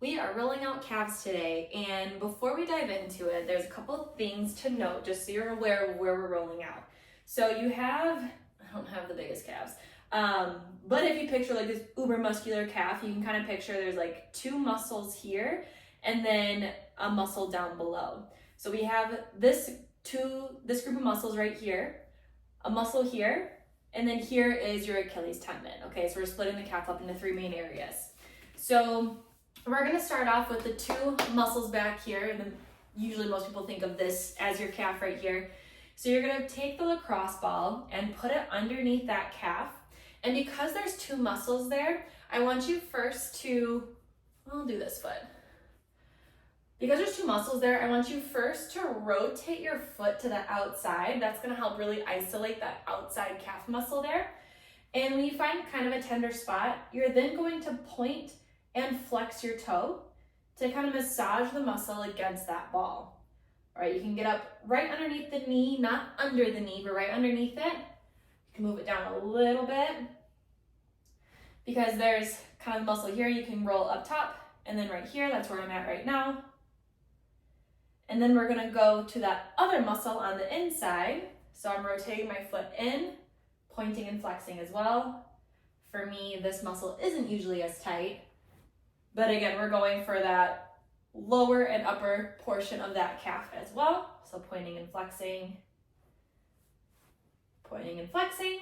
We are rolling out calves today, and before we dive into it, there's a couple things to note just so you're aware of where we're rolling out. So you have, I don't have the biggest calves, but if you picture like this uber muscular calf, you can kind of picture there's like two muscles here and then a muscle down below. So we have this group of muscles right here, a muscle here, and then here is your Achilles tendon. Okay, so we're splitting the calf up into three main areas. So we're going to start off with the two muscles back here, and then usually most people think of this as your calf right here. So you're going to take the lacrosse ball and put it underneath that calf. And because there's two muscles there, I want you first to, I'll do this foot. Because there's two muscles there, I want you first to rotate your foot to the outside. That's going to help really isolate that outside calf muscle there. And when you find kind of a tender spot, you're then going to point and flex your toe to kind of massage the muscle against that ball. All right, you can get up right underneath the knee, not under the knee, but right underneath it. You can move it down a little bit because there's kind of muscle here. You can roll up top, and then right here, that's where I'm at right now. And then we're gonna go to that other muscle on the inside. So I'm rotating my foot in, pointing and flexing as well. For me, this muscle isn't usually as tight, but again, we're going for that lower and upper portion of that calf as well. So pointing and flexing, pointing and flexing.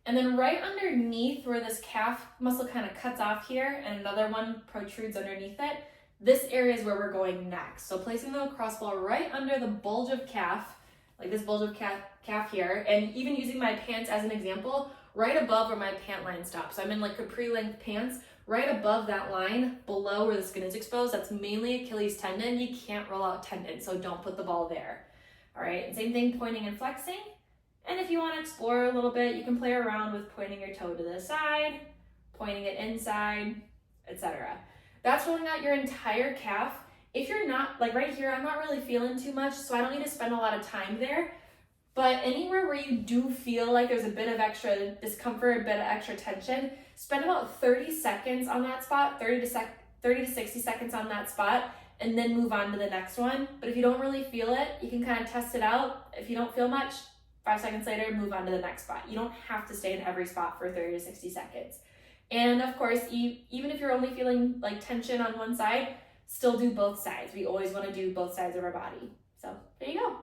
And then right underneath where this calf muscle kind of cuts off here and another one protrudes underneath it, this area is where we're going next. So placing the lacrosse ball right under the bulge of calf, like this bulge of calf here, and even using my pants as an example, right above where my pant line stops. So I'm in like capri length pants, right above that line, below where the skin is exposed, that's mainly Achilles tendon. You can't roll out tendon, so don't put the ball there. All right, and same thing, pointing and flexing. And if you want to explore a little bit, you can play around with pointing your toe to the side, pointing it inside, etc. That's rolling out your entire calf. If you're not, like right here, I'm not really feeling too much, so I don't need to spend a lot of time there. But anywhere where you do feel like there's a bit of extra discomfort, a bit of extra tension, spend about 30 seconds on that spot, 30 to 60 seconds on that spot, and then move on to the next one. But if you don't really feel it, you can kind of test it out. If you don't feel much, 5 seconds later, move on to the next spot. You don't have to stay in every spot for 30 to 60 seconds. And of course, even if you're only feeling like tension on one side, still do both sides. We always want to do both sides of our body. So there you go.